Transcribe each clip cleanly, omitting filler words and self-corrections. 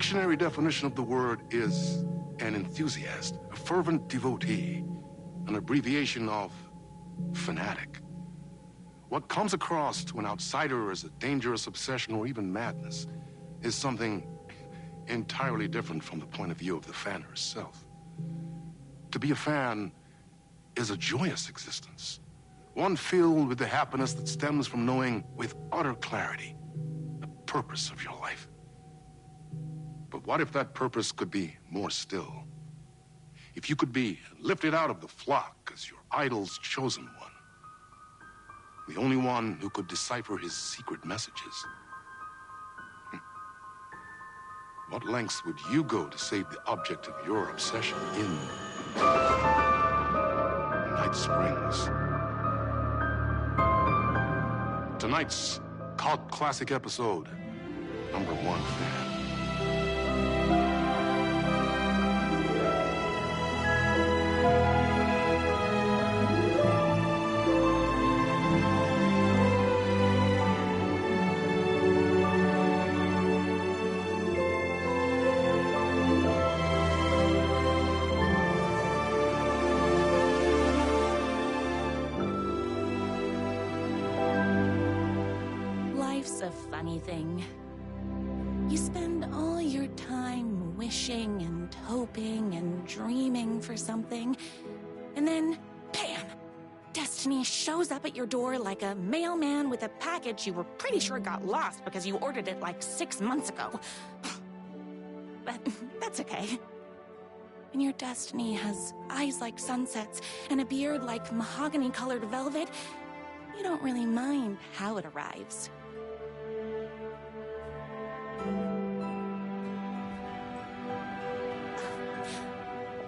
dictionary definition of the word is an enthusiast, a fervent devotee, an abbreviation of fanatic. What comes across to an outsider as a dangerous obsession or even madness is something entirely different from the point of view of the fan herself. To be a fan is a joyous existence, one filled with the happiness that stems from knowing with utter clarity the purpose of your life. But what if that purpose could be more still? If you could be lifted out of the flock as your idol's chosen one, the only one who could decipher his secret messages. What lengths would you go to save the object of your obsession in Night Springs? Tonight's cult classic episode, number 1 fan. Life's a funny thing. You spend all your time wishing and hoping and dreaming for something, and then, bam! Destiny shows up at your door like a mailman with a package you were pretty sure got lost because you ordered it like 6 months ago. But that's okay. When your destiny has eyes like sunsets and a beard like mahogany-colored velvet, you don't really mind how it arrives.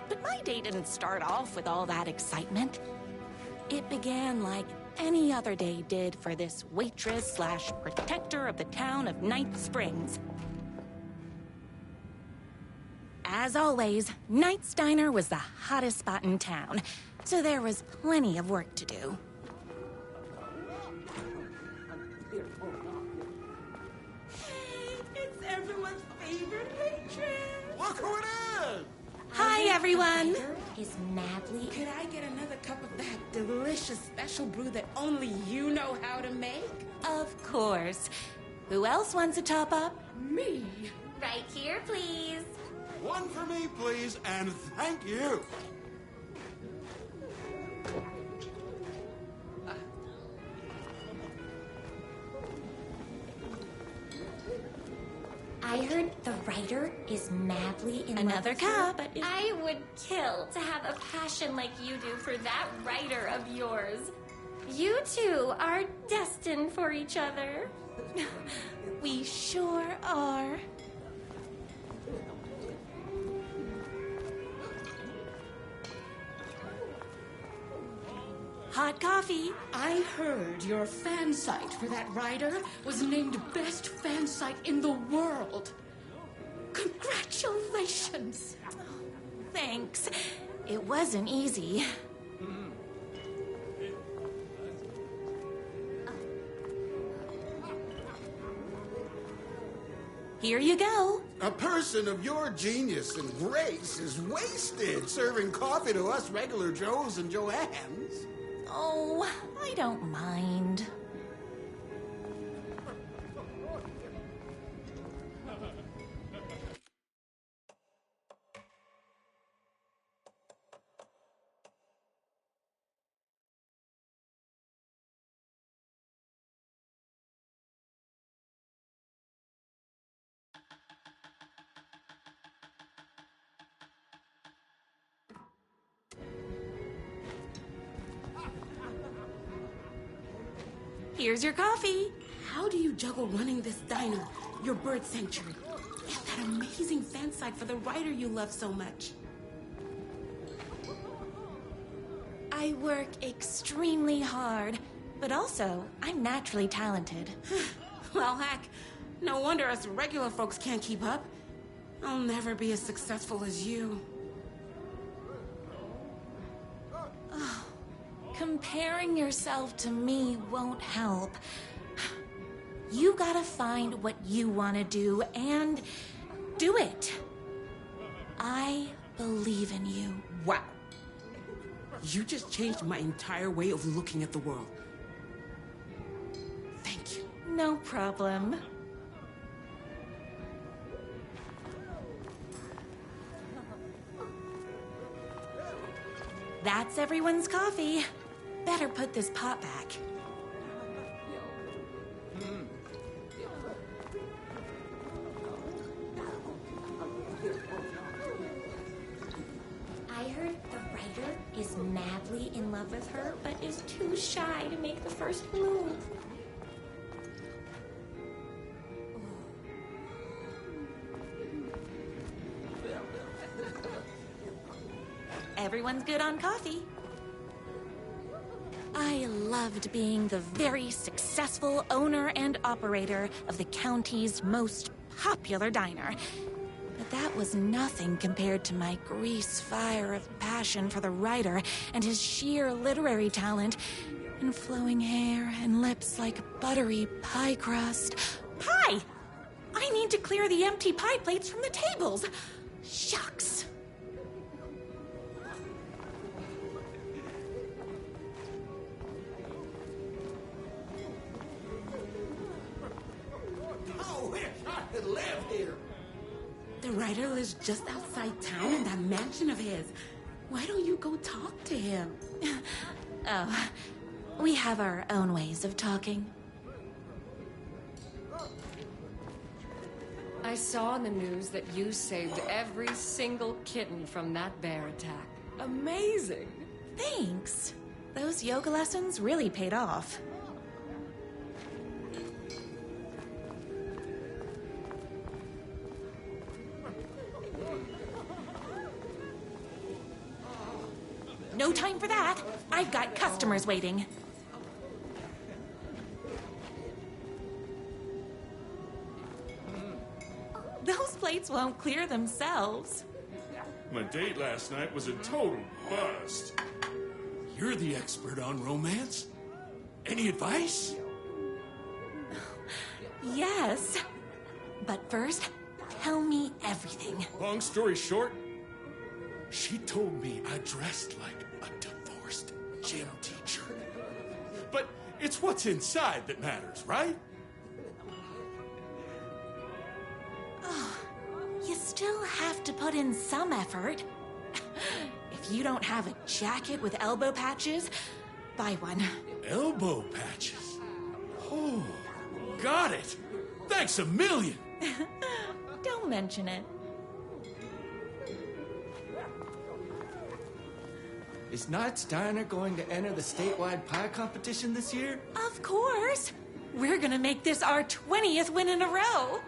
But my day didn't start off with all that excitement. It began like any other day did for this waitress/protector of the town of Night Springs. As always, Knight's Diner was the hottest spot in town, so there was plenty of work to do. It's everyone's favorite waitress. Look who it is! Hi, everyone! Is madly. Could I get another cup of that delicious special brew that only you know how to make? Of course. Who else wants a top-up? Me. Right here, please. One for me, please, and thank you. I heard the writer is madly in Another love with cup. you. I would kill to have a passion like you do for that writer of yours. You two are destined for each other. We sure are. Hot coffee. I heard your fan site for that writer was named best fan site in the world. Congratulations. Thanks. It wasn't easy. Here you go. A person of your genius and grace is wasted serving coffee to us regular Joes and Joannes. Oh, I don't mind. Here's your coffee. How do you juggle running this diner, your bird sanctuary, and that amazing fan site for the writer you love so much? I work extremely hard, but also I'm naturally talented. Well, heck, no wonder us regular folks can't keep up. I'll never be as successful as you. Comparing yourself to me won't help. You gotta find what you want to do, and Do it. I believe in you. Wow. You just changed my entire way of looking at the world. Thank you. No problem. That's everyone's coffee. Better put this pot back. I heard the writer is madly in love with her, but is too shy to make the first move. Everyone's good on coffee. I loved being the very successful owner and operator of the county's most popular diner. But that was nothing compared to my grease fire of passion for the writer and his sheer literary talent, and flowing hair and lips like buttery pie crust. Pie! I need to clear the empty pie plates from the tables. Shucks. I wish I could live here. The writer lives just outside town in that mansion of his. Why don't you go talk to him? Oh, we have our own ways of talking. I saw in the news that you saved every single kitten from that bear attack. Amazing! Thanks. Those yoga lessons really paid off. No time for that. I've got customers waiting. Those plates won't clear themselves. My date last night was a total bust. You're the expert on romance. Any advice? Yes. But first, tell me everything. Long story short, she told me I dressed like a divorced gym teacher. But it's what's inside that matters, right? You still have to put in some effort. If you don't have a jacket with elbow patches, buy one. Elbow patches. Oh, got it. Thanks a million. Don't mention it. Is Knight's Diner going to enter the statewide pie competition this year? Of course. We're gonna make this our 20th win in a row.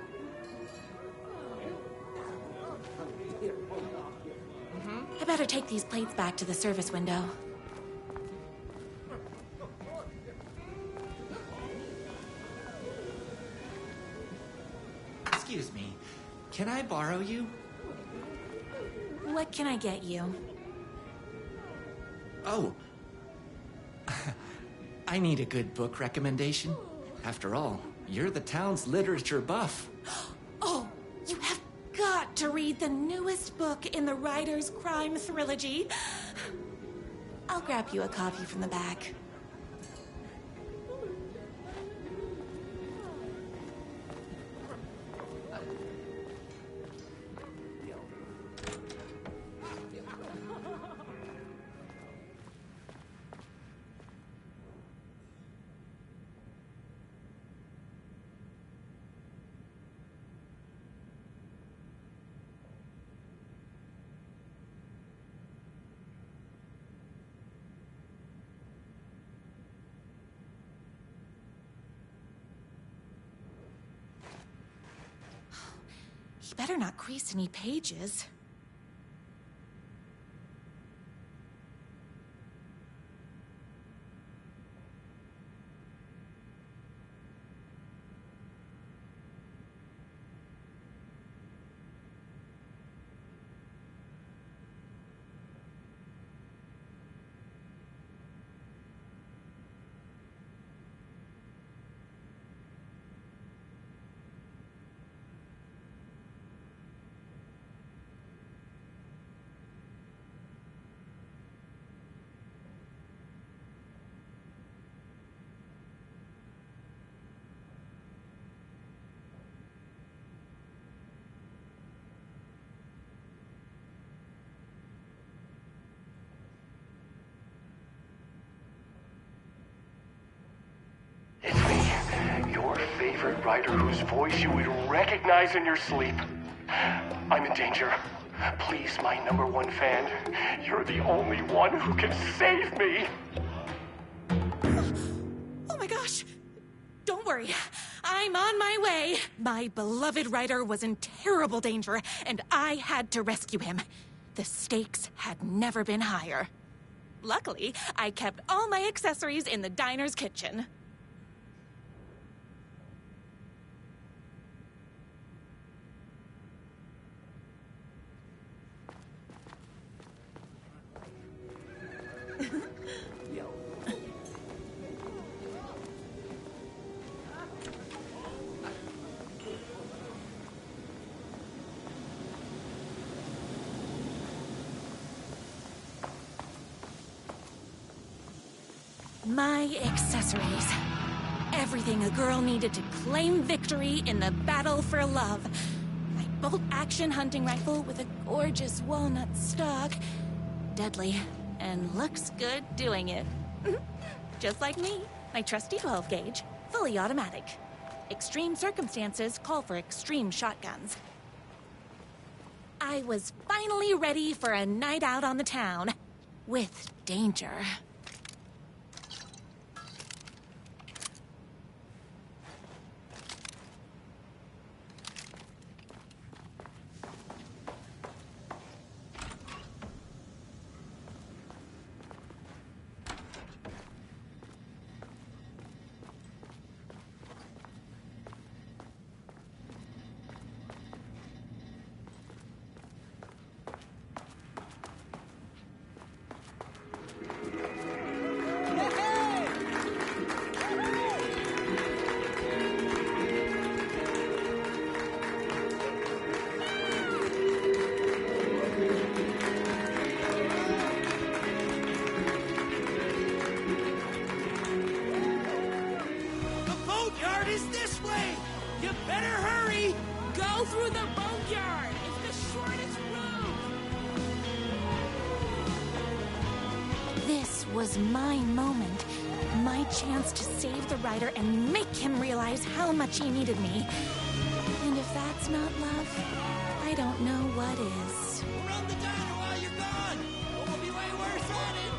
I better take these plates back to the service window. Excuse me, can I borrow you? What can I get you? Oh. I need a good book recommendation. After all, you're the town's literature buff. Oh, you have got to read the newest book in the Writer's Crime Trilogy. I'll grab you a copy from the back. He better not crease any pages. favorite writer whose voice you would recognize in your sleep. I'm in danger. Please, my #1 fan, you're the only one who can save me. Oh my gosh! Don't worry. I'm on my way. My beloved writer was in terrible danger, and I had to rescue him. The stakes had never been higher. Luckily, I kept all my accessories in the diner's kitchen. My accessories. Everything a girl needed to claim victory in the battle for love. My bolt-action hunting rifle with a gorgeous walnut stock. Deadly, and looks good doing it. Just like me. My trusty 12-gauge, fully automatic. Extreme circumstances call for extreme shotguns. I was finally ready for a night out on the town. With danger. Through the boneyard! It's the shortest route! This was my moment. My chance to save the writer and make him realize how much he needed me. And if that's not love, I don't know what is. We'll run the diner while you're gone! Or we'll be way worse at it!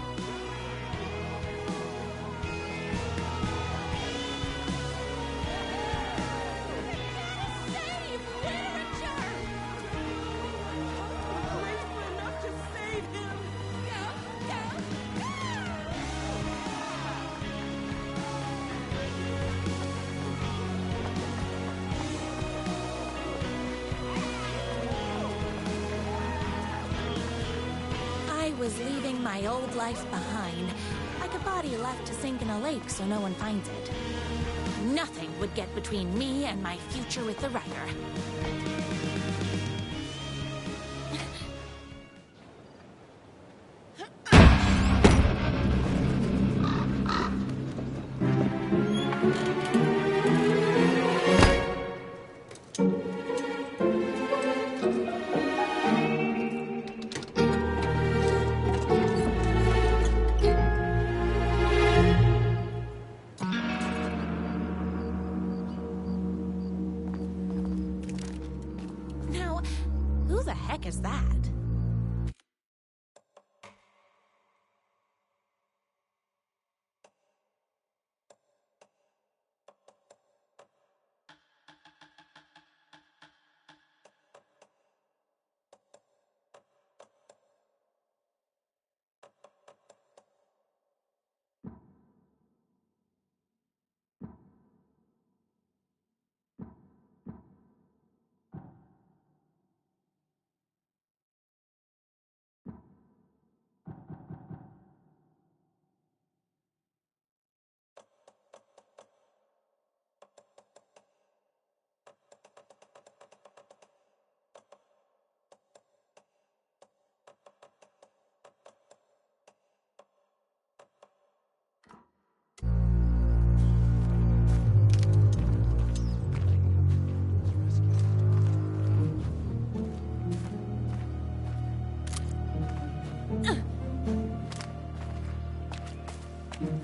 Was leaving my old life behind, like a body left to sink in a lake so no one finds it. Nothing would get between me and my future with the writer. Who the heck is that?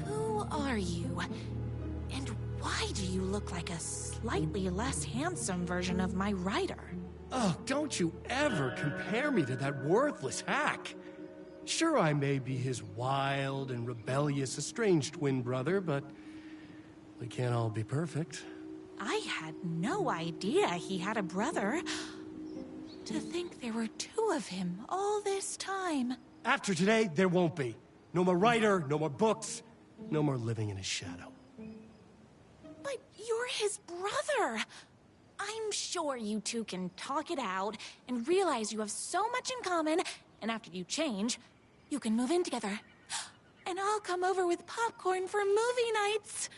Who are you? And why do you look like a slightly less handsome version of my Ryder? Oh, don't you ever compare me to that worthless hack. Sure, I may be his wild and rebellious estranged twin brother, but we can't all be perfect. I had no idea he had a brother. To think there were two of him all this time. After today, there won't be. No more Ryder, no more books, no more living in his shadow. But you're his brother. I'm sure you two can talk it out and realize you have so much in common, and after you change, you can move in together. And I'll come over with popcorn for movie nights.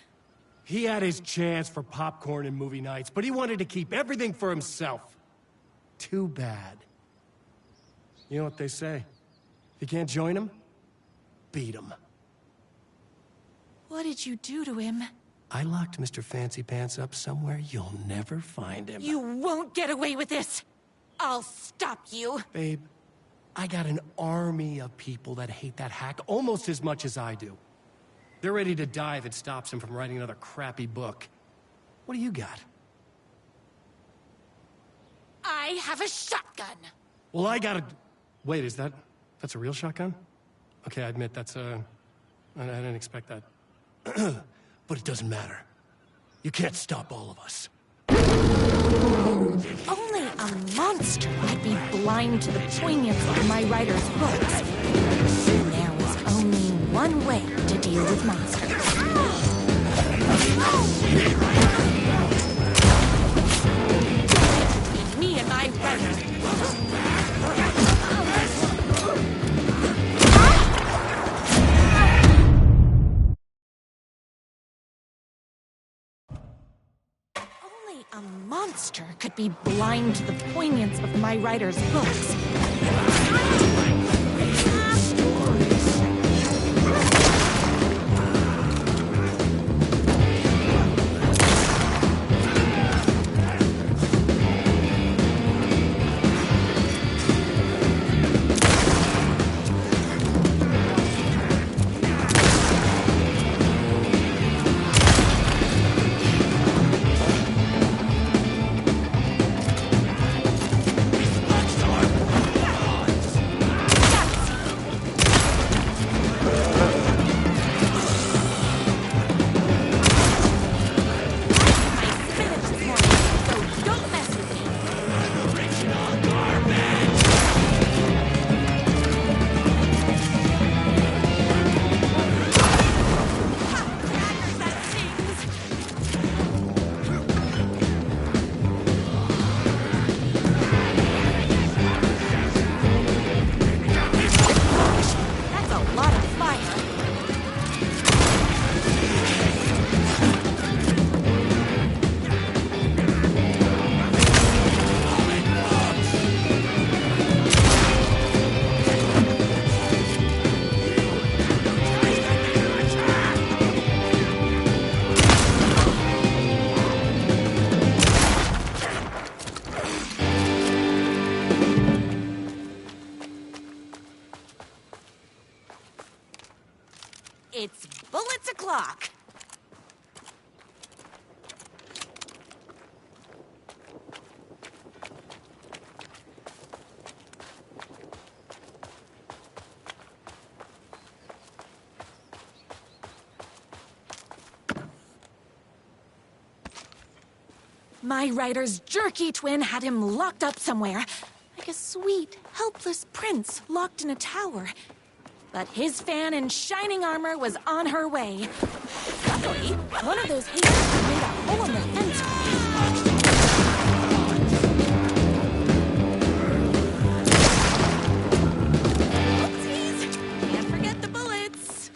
He had his chance for popcorn and movie nights, but he wanted to keep everything for himself. Too bad. You know what they say? If you can't join him, beat him. What did you do to him? I locked Mr. Fancy Pants up somewhere you'll never find him. You won't get away with this. I'll stop you. Babe, I got an army of people that hate that hack almost as much as I do. They're ready to die if it stops him from writing another crappy book. What do you got? I have a shotgun. Well, I got a... Wait, that's a real shotgun? Okay, I admit, I didn't expect that. But it doesn't matter. You can't stop all of us. Only a monster could be blind to the poignance of my writer's books. There was only one way to deal with monsters. Me and my writers. A monster could be blind to the poignance of my writer's books. It's bullets o'clock. My writer's jerky twin had him locked up somewhere, like a sweet, helpless prince locked in a tower. But his fan in shining armor was on her way. Luckily, one of those haters made a hole in the fence. Oopsies! Can't forget the bullets.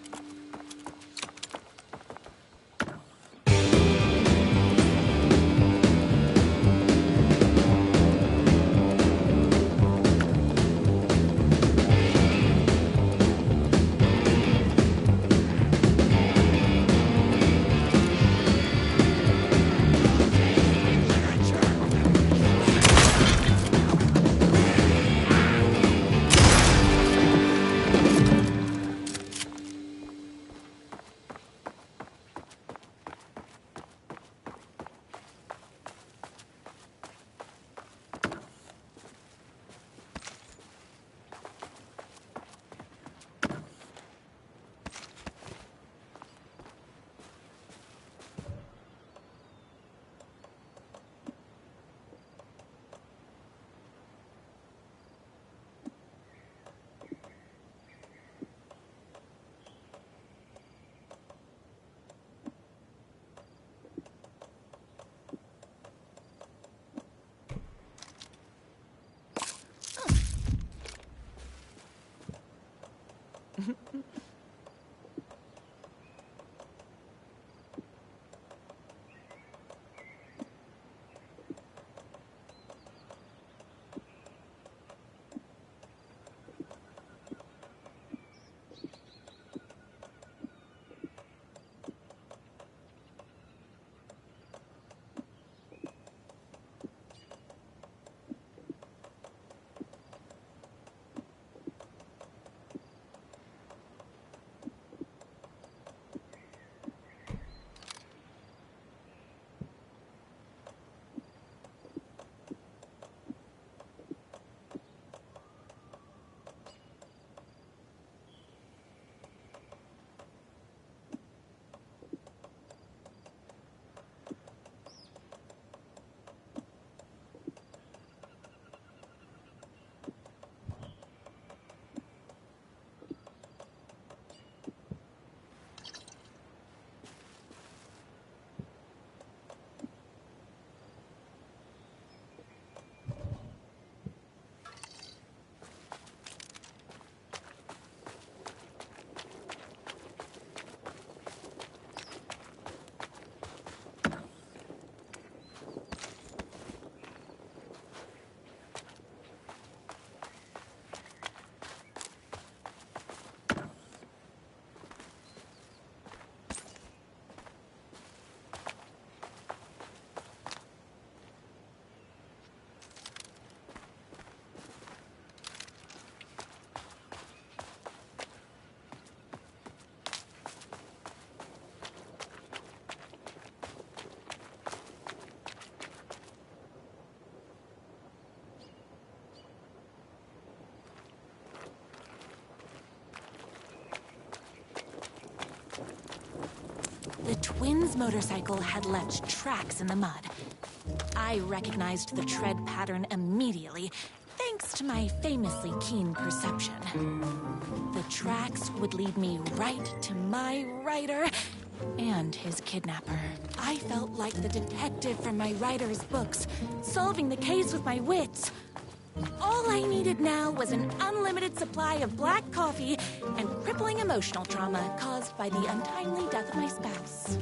The twins' motorcycle had left tracks in the mud. I recognized the tread pattern immediately, thanks to my famously keen perception. The tracks would lead me right to my rider and his kidnapper. I felt like the detective from my writer's books, solving the case with my wits. All I needed now was an unlimited supply of black coffee and crippling emotional trauma caused by the untimely death of my spouse.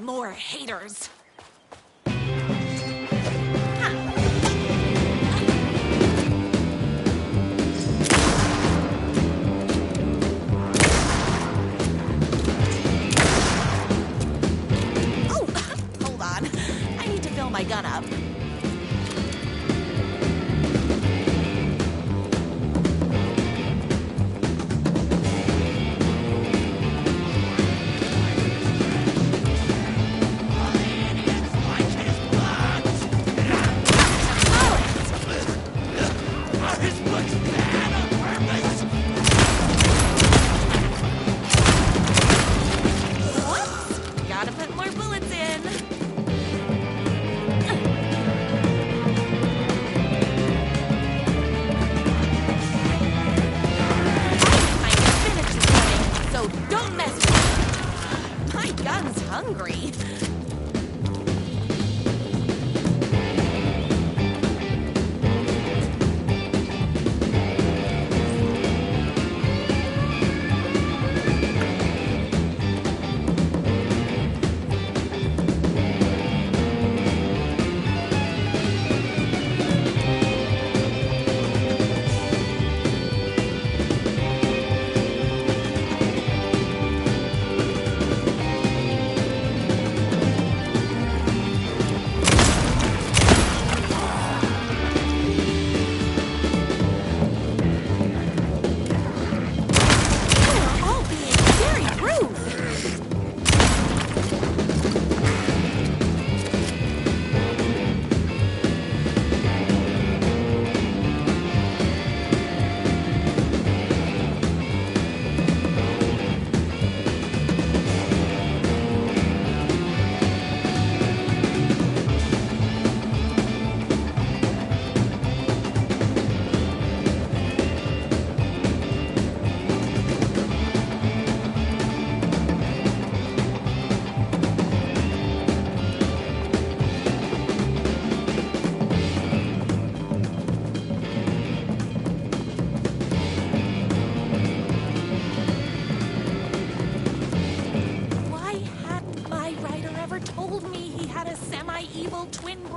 More haters. Oh, hold on. I need to fill my gun up. Whoops! Gotta put more bullets in.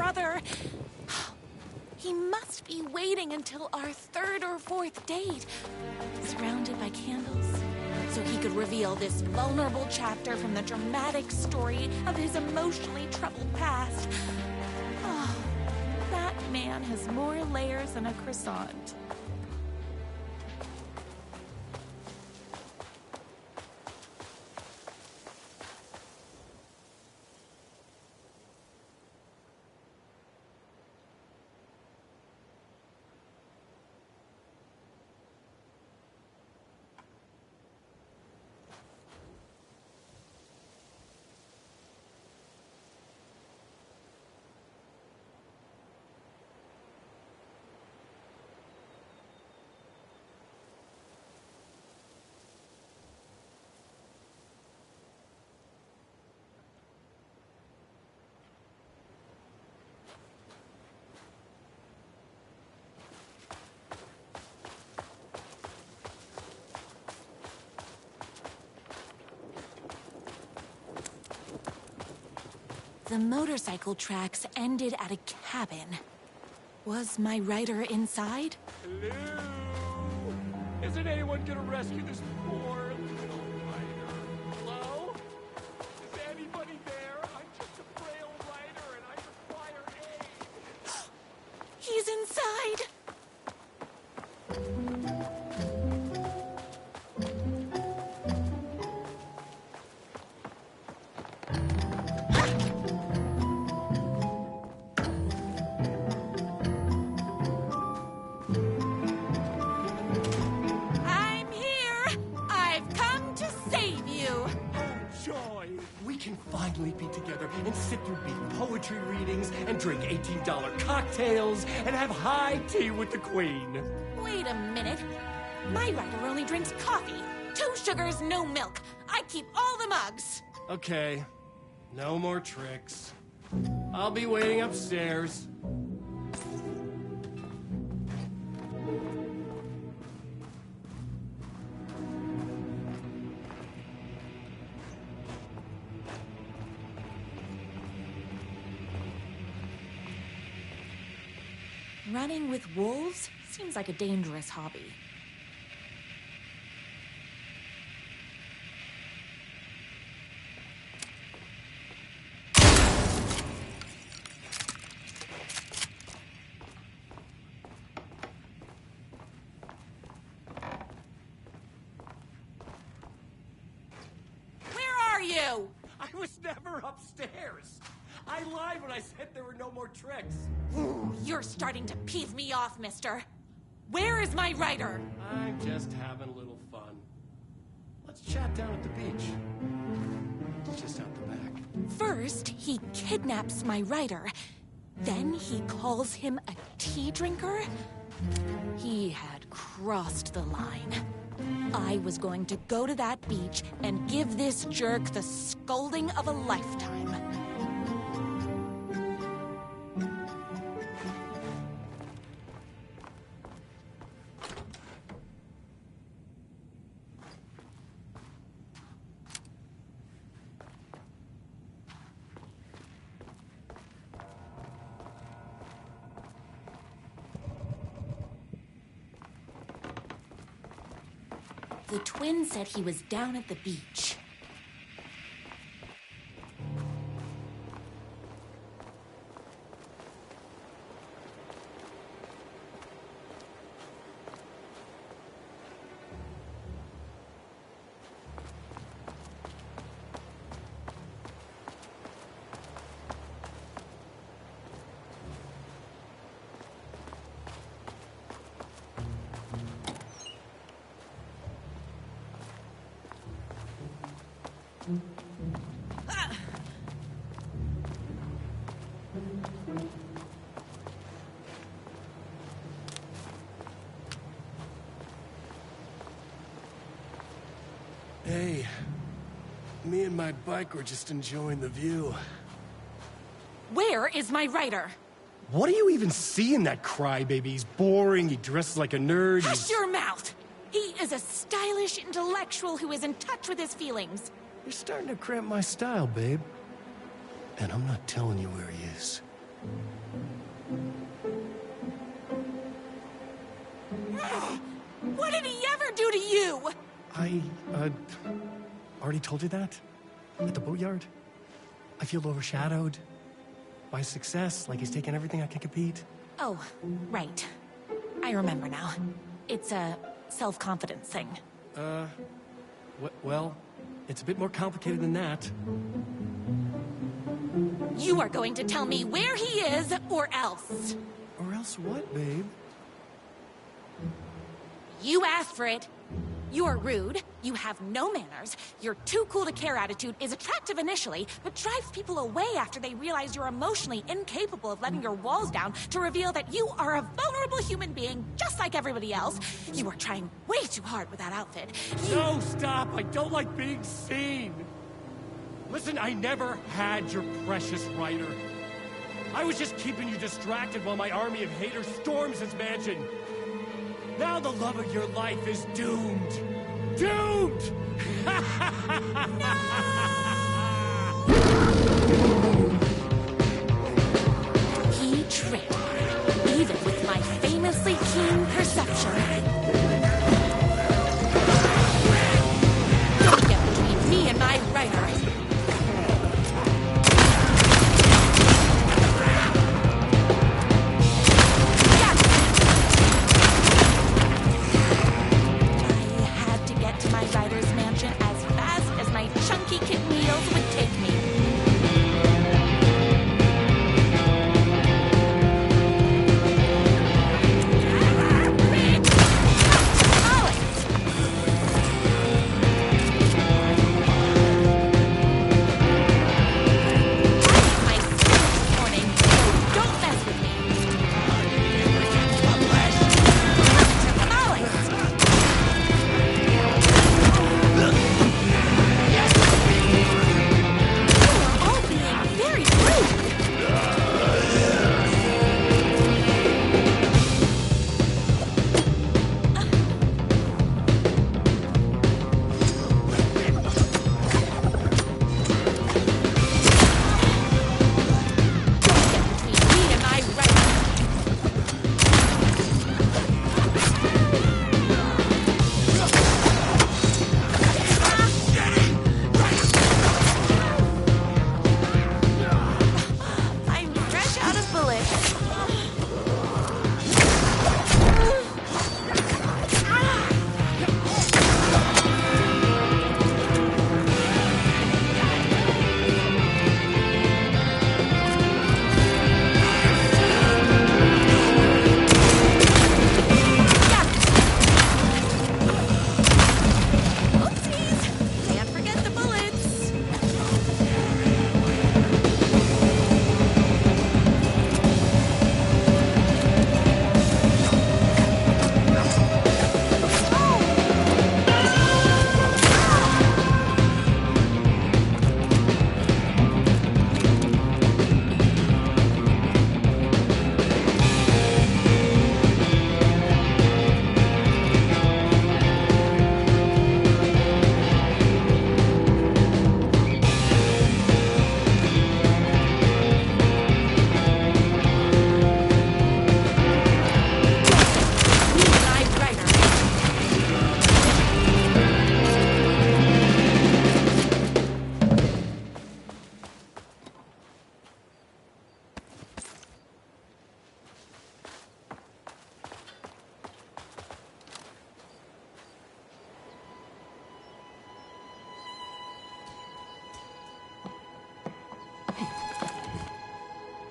brother. He must be waiting until our third or fourth date, surrounded by candles, so he could reveal this vulnerable chapter from the dramatic story of his emotionally troubled past. Oh, that man has more layers than a croissant. The motorcycle tracks ended at a cabin. Was my rider inside? Hello? Isn't anyone gonna rescue this poor little rider? Hello? Is anybody there? I'm just a frail rider and I require aid. He's inside! Be together and sit through beat poetry readings and drink $18 cocktails and have high tea with the Queen. Wait a minute. My rider only drinks coffee. 2 sugars, no milk. I keep all the mugs. Okay. No more tricks. I'll be waiting upstairs. Running with wolves seems like a dangerous hobby. Where are you? I was never upstairs. I lied when I said there were no more tricks. Ooh, you're starting to peeve me off, mister. Where is my rider? I'm just having a little fun. Let's chat down at the beach. Just out the back. First, he kidnaps my rider. Then he calls him a tea drinker. He had crossed the line. I was going to go to that beach and give this jerk the scolding of a lifetime. The twin said he was down at the beach. Hey, me and my bike were just enjoying the view. Where is my rider? What do you even see in that crybaby? He's boring, he dresses like a nerd. Hush your mouth! He is a stylish intellectual who is in touch with his feelings. You're starting to cramp my style, babe. And I'm not telling you where he is. I, already told you that? At the boatyard? I feel overshadowed by success, like he's taking everything I can compete. Oh, right. I remember now. It's a self-confidence thing. Well, it's a bit more complicated than that. You are going to tell me where he is, or else. Or else what, babe? You asked for it. You're rude, you have no manners, your too cool to care attitude is attractive initially, but drives people away after they realize you're emotionally incapable of letting your walls down to reveal that you are a vulnerable human being just like everybody else. You are trying way too hard with that outfit. No, stop! I don't like being seen! Listen, I never had your precious writer. I was just keeping you distracted while my army of haters storms his mansion. Now the love of your life is doomed. Doomed! He tricked, even with my famously keen perception. Don't get between me and my writer.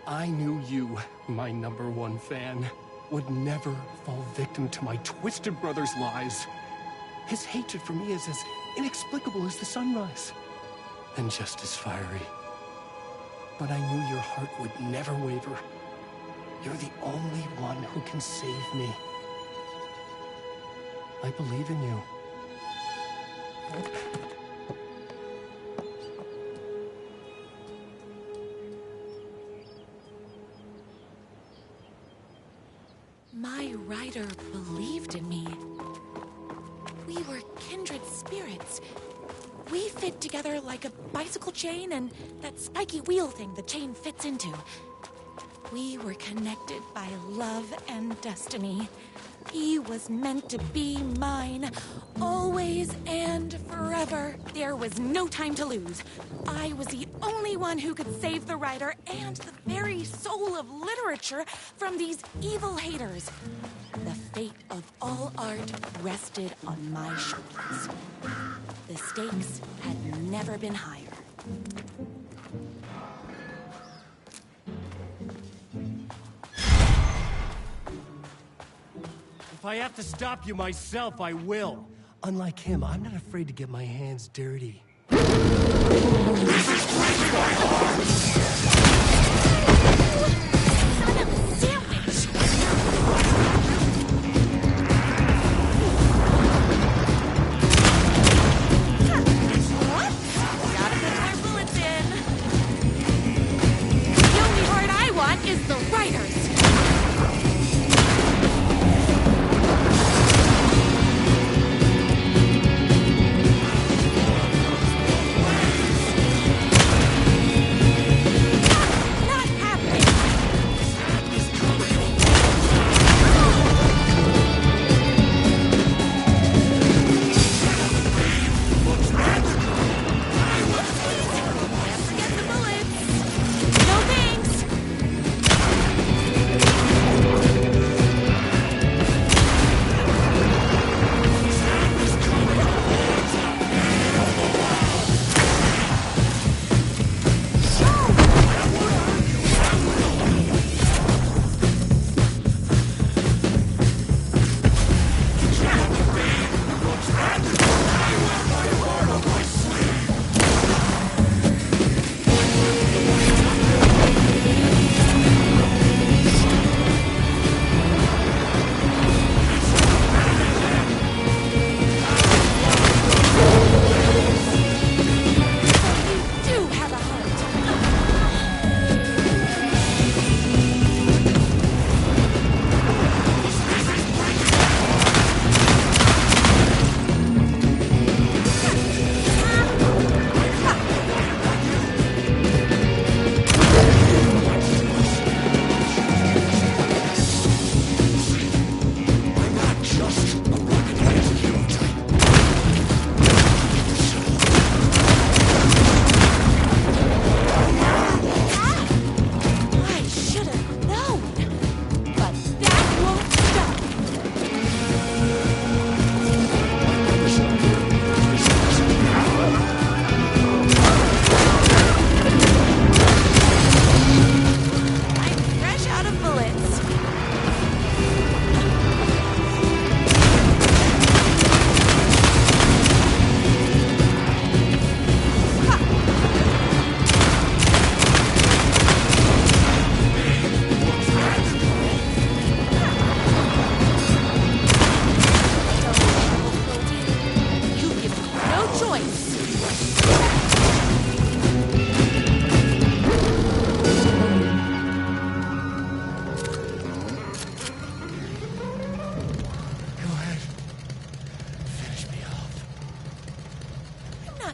I knew you, my #1 fan, would never fall victim to my twisted brother's lies. His hatred for me is as inexplicable as the sunrise, and just as fiery. But I knew your heart would never waver. You're the only one who can save me. I believe in you. My writer believed in me. We were kindred spirits. We fit together like a bicycle chain and that spiky wheel thing the chain fits into. We were connected by love and destiny, He was meant to be mine, always and forever. There was no time to lose. I was the only one who could save the writer and the very soul of literature from these evil haters. The fate of all art rested on my shoulders. The stakes had never been higher. If I have to stop you myself, I will. Unlike him, I'm not afraid to get my hands dirty. Is the writers.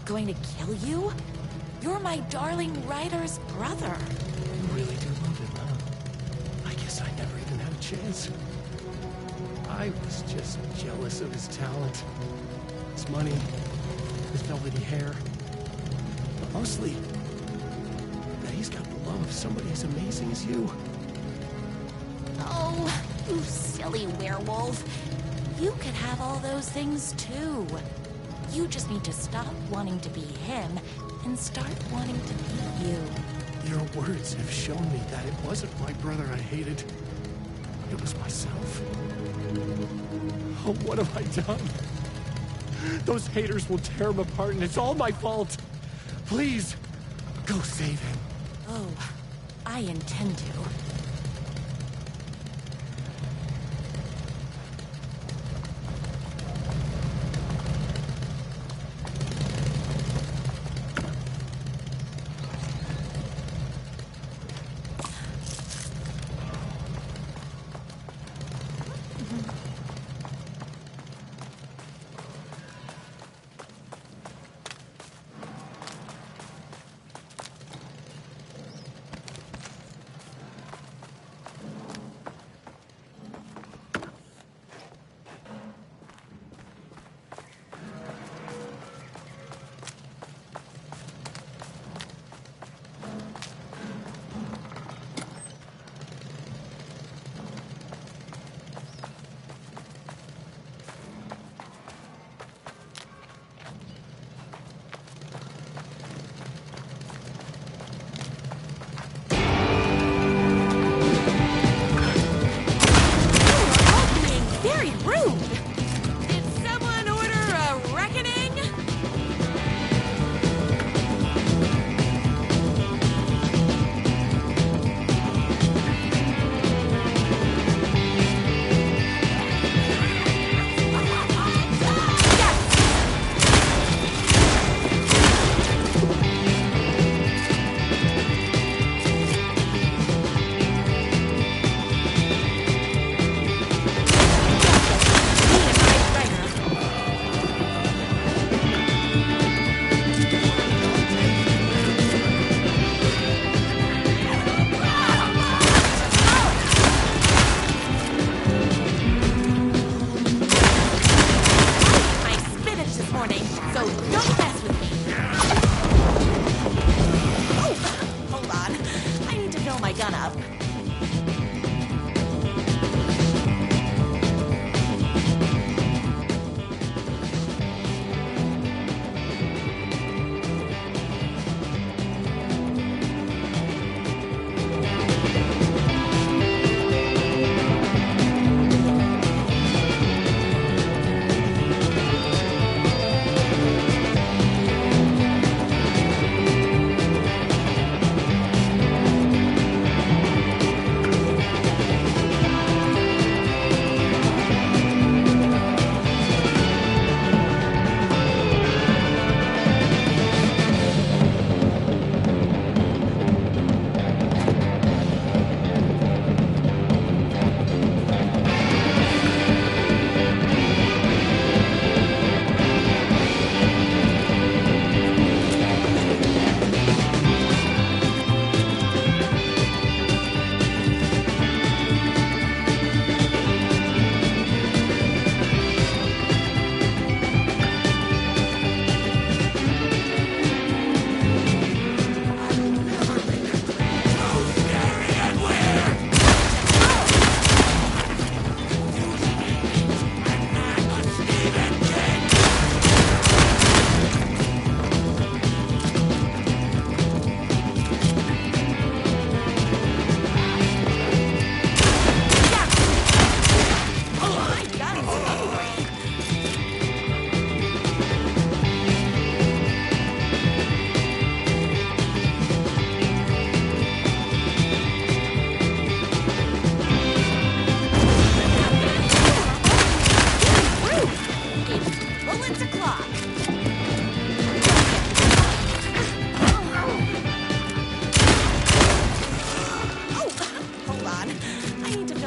Going to kill you? You're my darling writer's brother. You really do love him, huh? I guess I never even had a chance. I was just jealous of his talent, his money, his velvety hair. But mostly, that he's got the love of somebody as amazing as you. Oh, you silly werewolf. You could have all those things too. You just need to stop wanting to be him and start wanting to be you. Your words have shown me that it wasn't my brother I hated. It was myself. Oh, what have I done? Those haters will tear him apart, and it's all my fault. Please, go save him. Oh, I intend to.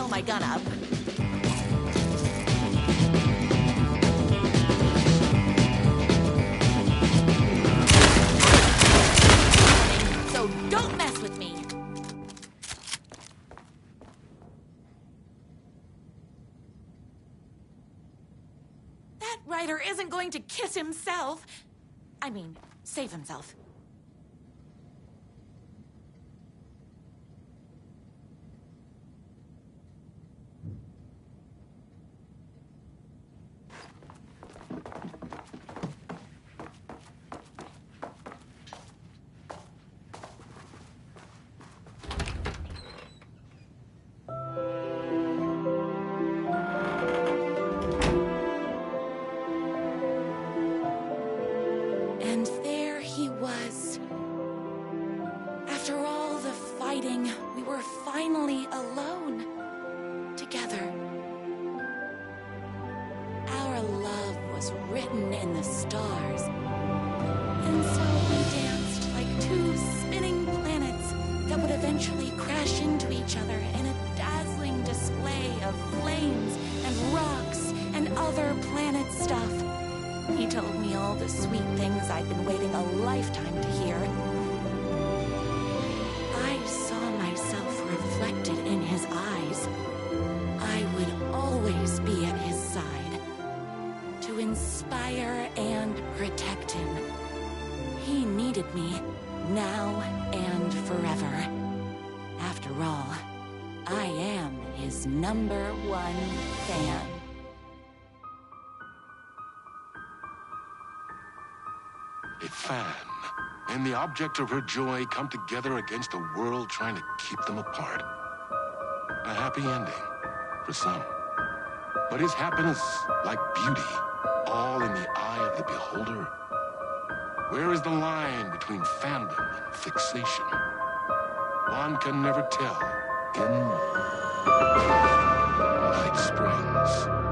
barrel my gun up. So don't mess with me. That Ryder isn't going to kiss himself. I mean, save himself. And there he was. After all the fighting, we were finally alone. Together. Our love was written in the stars. And so we danced like two spinning planets that would eventually crash into each other in a dazzling display of flames and rocks and other planet stuff. He told me all the sweet things I'd been waiting a lifetime to hear. I saw myself reflected in his eyes. I would always be at his side, to inspire and protect him. He needed me, now and forever. After all, I am his #1 fan. A fan and the object of her joy come together against a world trying to keep them apart. A happy ending for some. But is happiness, like beauty, all in the eye of the beholder? Where is the line between fandom and fixation? One can never tell in Night Springs.